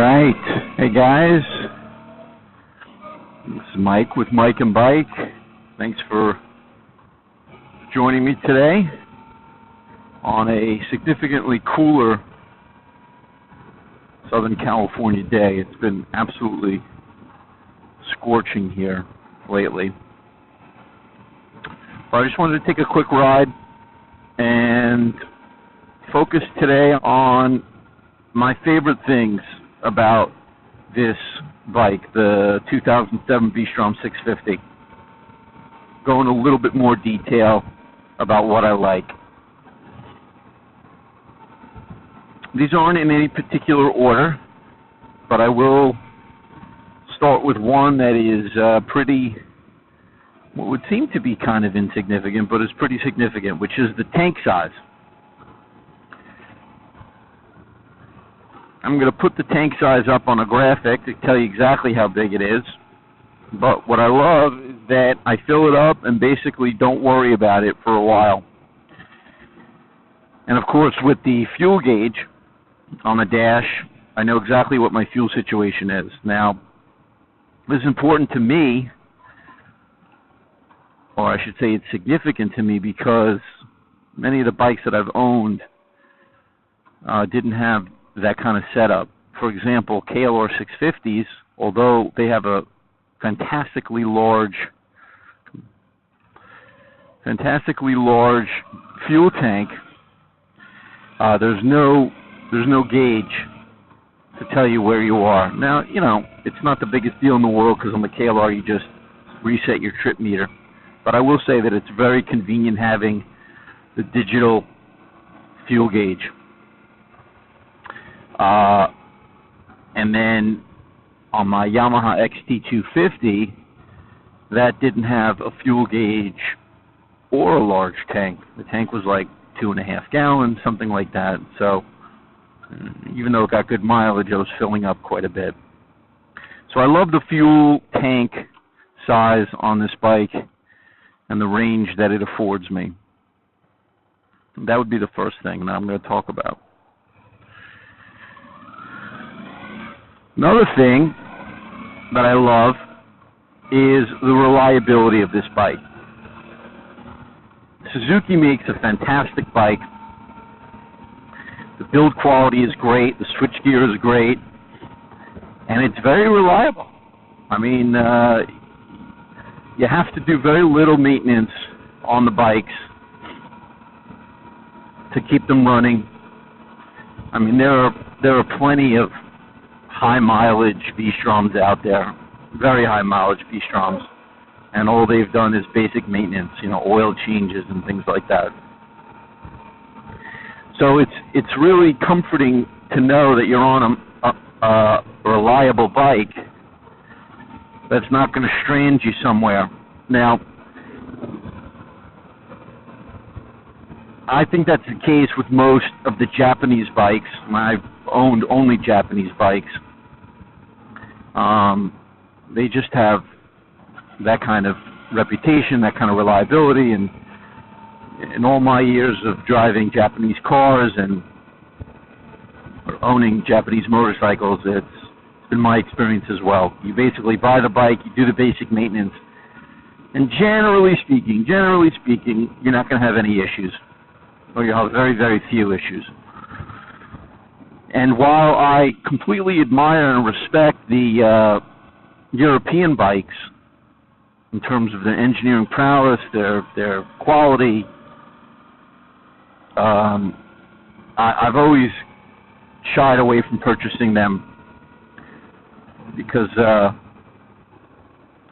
right. Hey guys, this is Mike with Mike and Bike. Thanks for joining me today on a significantly cooler Southern California day. It's been absolutely scorching here lately. But I just wanted to take a quick ride and focus today on my favorite things about this bike, the 2007 V-Strom 650. Go into a little bit more detail about what I like. These aren't in any particular order, but I will start with one that is pretty, what would seem to be kind of insignificant, but is pretty significant, which is the tank size. I'm going to put the tank size up on a graphic to tell you exactly how big it is. But what I love is that I fill it up and basically don't worry about it for a while. And of course, with the fuel gauge on the dash, I know exactly what my fuel situation is. Now, this is important to me, or I should say it's significant to me, because many of the bikes that I've owned didn't have that kind of setup. For example, KLR 650s, although they have a fantastically large fuel tank, there's no gauge to tell you where you are. Now, you know, it's not the biggest deal in the world, because on the KLR you just reset your trip meter. But I will say that it's very convenient having the digital fuel gauge. And then on my Yamaha XT250, that didn't have a fuel gauge or a large tank. The tank was like 2.5 gallons, something like that. So even though it got good mileage, I was filling up quite a bit. So I love the fuel tank size on this bike and the range that it affords me. That would be the first thing that I'm going to talk about. Another thing that I love is the reliability of this bike. Suzuki makes a fantastic bike. The build quality is great, the switchgear is great, and it's very reliable. I mean, you have to do very little maintenance on the bikes to keep them running. I mean, there are plenty of high mileage V-Stroms out there, very high mileage V-Stroms, and all they've done is basic maintenance, you know, oil changes and things like that. So it's really comforting to know that you're on a reliable bike that's not going to strand you somewhere. Now, I think that's the case with most of the Japanese bikes. I've owned only Japanese bikes. They just have that kind of reputation, that kind of reliability, and in all my years of driving Japanese cars and owning Japanese motorcycles, it's been my experience as well. You basically buy the bike, you do the basic maintenance, and generally speaking, you're not going to have any issues, or you'll have very, very few issues. And while I completely admire and respect the European bikes in terms of their engineering prowess, their quality, I've always shied away from purchasing them because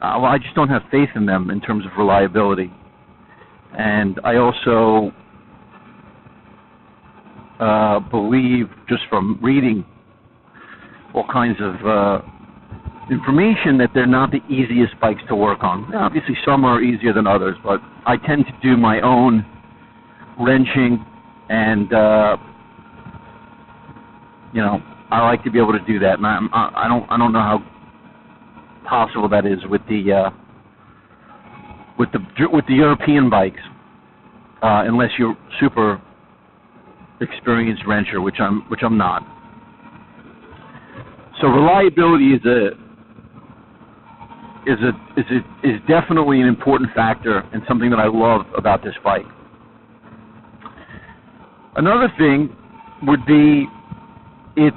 I just don't have faith in them in terms of reliability. And I also believe, just from reading all kinds of information, that they're not the easiest bikes to work on. Now, obviously, some are easier than others, but I tend to do my own wrenching, and you know, I like to be able to do that. And I don't know how possible that is with the European bikes, unless you're super experienced wrencher, which I'm not. So reliability is definitely an important factor and something that I love about this bike. Another thing would be its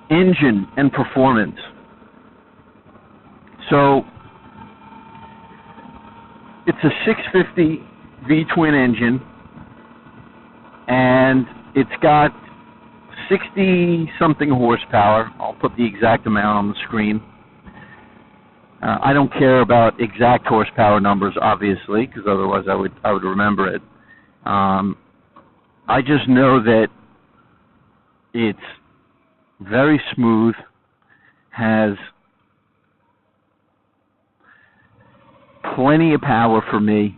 engine and performance. So it's a 650 V-twin engine, and it's got 60-something horsepower. I'll put the exact amount on the screen. I don't care about exact horsepower numbers, obviously, because otherwise I would remember it. I just know that it's very smooth, has plenty of power for me,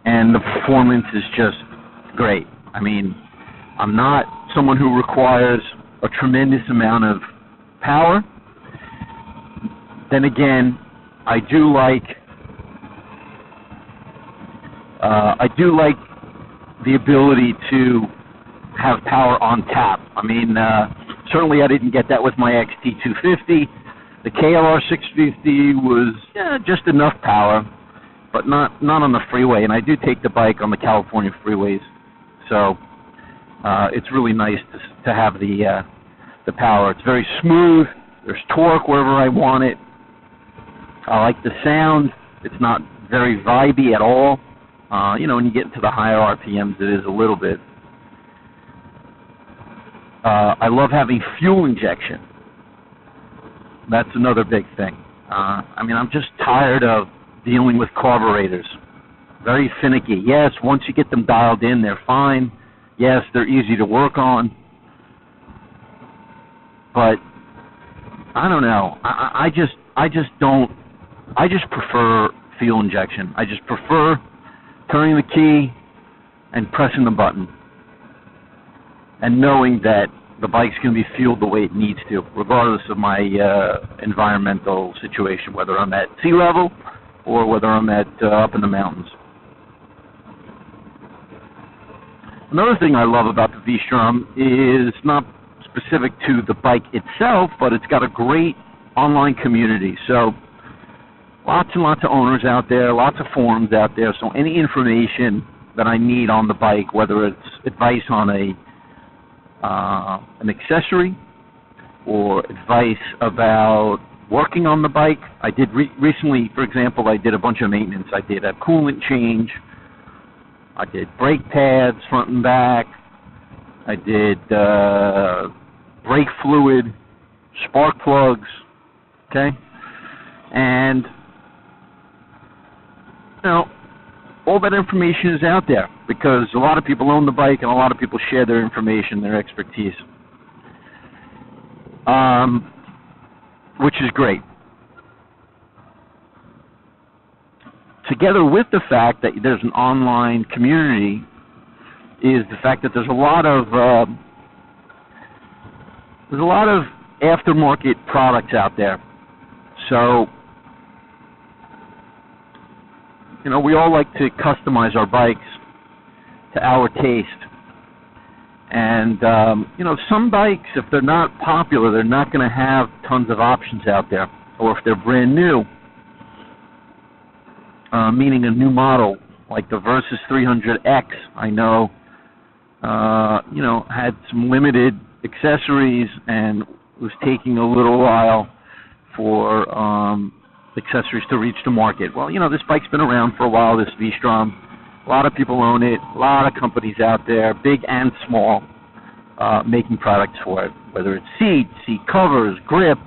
and the performance is just great. I mean, I'm not someone who requires a tremendous amount of power. Then again, I do like the ability to have power on tap. I mean, certainly I didn't get that with my XT250. The KLR 650 was just enough power, but not on the freeway. And I do take the bike on the California freeways, so it's really nice to have the power. It's very smooth. There's torque wherever I want it. I like the sound. It's not very vibey at all. When you get into the higher RPMs, it is a little bit. I love having fuel injection. That's another big thing. I'm just tired of dealing with carburetors. Very finicky. Yes, once you get them dialed in, they're fine. Yes, they're easy to work on. But I don't know. I just prefer fuel injection. I just prefer turning the key and pressing the button and knowing that the bike's going to be fueled the way it needs to, regardless of my environmental situation, whether I'm at sea level or whether I'm up in the mountains. Another thing I love about the V-Strom is not specific to the bike itself, but it's got a great online community. So lots and lots of owners out there, lots of forums out there. So any information that I need on the bike, whether it's advice on an accessory or advice about working on the bike. I did recently, for example, I did a bunch of maintenance. I did a coolant change. I did brake pads front and back. I did brake fluid, spark plugs, okay? And, all that information is out there because a lot of people own the bike and a lot of people share their information, their expertise, which is great. Together with the fact that there's an online community is the fact that there's a lot of aftermarket products out there. So, we all like to customize our bikes to our taste. And, some bikes, if they're not popular, they're not going to have tons of options out there. Or if they're brand new, meaning a new model, like the Versys 300X, I know, had some limited accessories and was taking a little while for accessories to reach the market. Well, this bike's been around for a while, this V-Strom. A lot of people own it, a lot of companies out there, big and small, making products for it, whether it's seat covers, grips,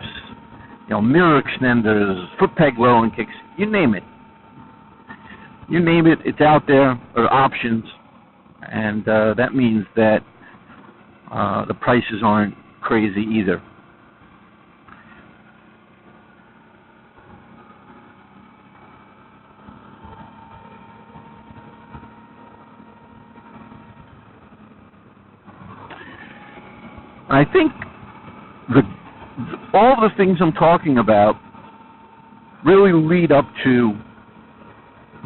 mirror extenders, foot peg lowering kicks, you name it. You name it, it's out there, or options, and that means that the prices aren't crazy either. I think all the things I'm talking about really lead up to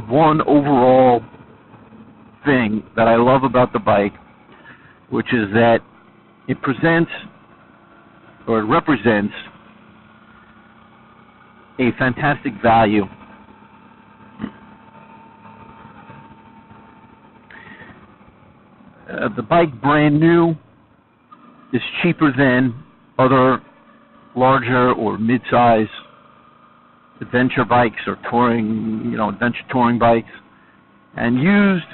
one overall thing that I love about the bike, which is that it presents, or it represents, a fantastic value. The bike, brand new, is cheaper than other larger or mid-size adventure bikes or touring, adventure touring bikes. And used,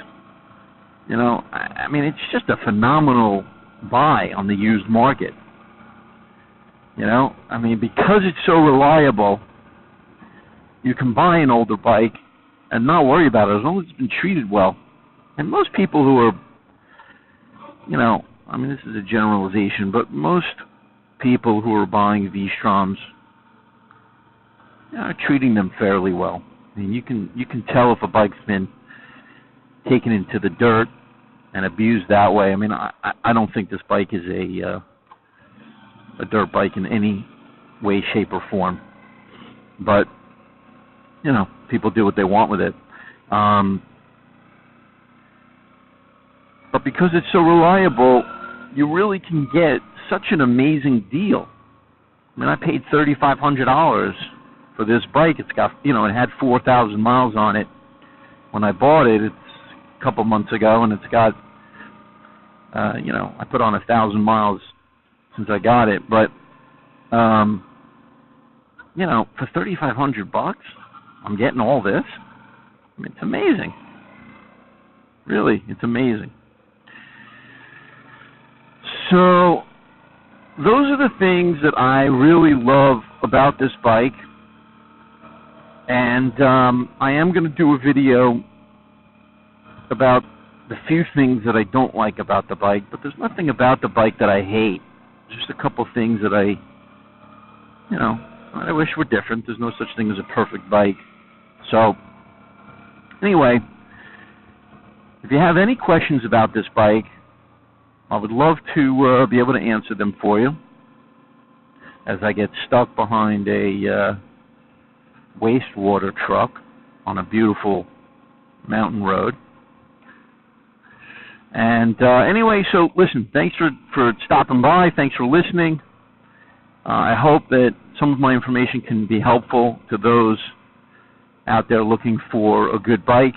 I mean, it's just a phenomenal buy on the used market. I mean, because it's so reliable, you can buy an older bike and not worry about it as long as it's been treated well. And most people who are, I mean, this is a generalization, but most people who are buying V-Stroms are treating them fairly well. I mean, you can tell if a bike's been taken into the dirt and abused that way. I mean, I don't think this bike is a dirt bike in any way, shape, or form. But people do what they want with it. But because it's so reliable, you really can get such an amazing deal. I mean, I paid $3,500 for this bike. It's got, it had 4,000 miles on it when I bought it. It's a couple months ago, and it's got, I put on 1,000 miles since I got it. But, for $3,500, I'm getting all this. I mean, it's amazing. Really, it's amazing. So, those are the things that I really love about this bike. And I am going to do a video about the few things that I don't like about the bike, but there's nothing about the bike that I hate. Just a couple things that I wish were different. There's no such thing as a perfect bike. So, anyway, if you have any questions about this bike, I would love to be able to answer them for you as I get stuck behind a wastewater truck on a beautiful mountain road. And anyway, so listen, thanks for stopping by. Thanks for listening. I hope that some of my information can be helpful to those out there looking for a good bike.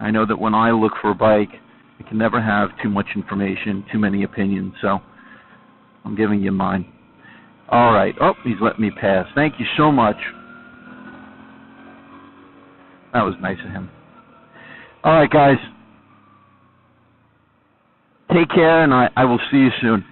I know that when I look for a bike, I can never have too much information, too many opinions, so I'm giving you mine. All right. Oh, he's letting me pass. Thank you so much. That was nice of him. All right, guys. Take care, and I will see you soon.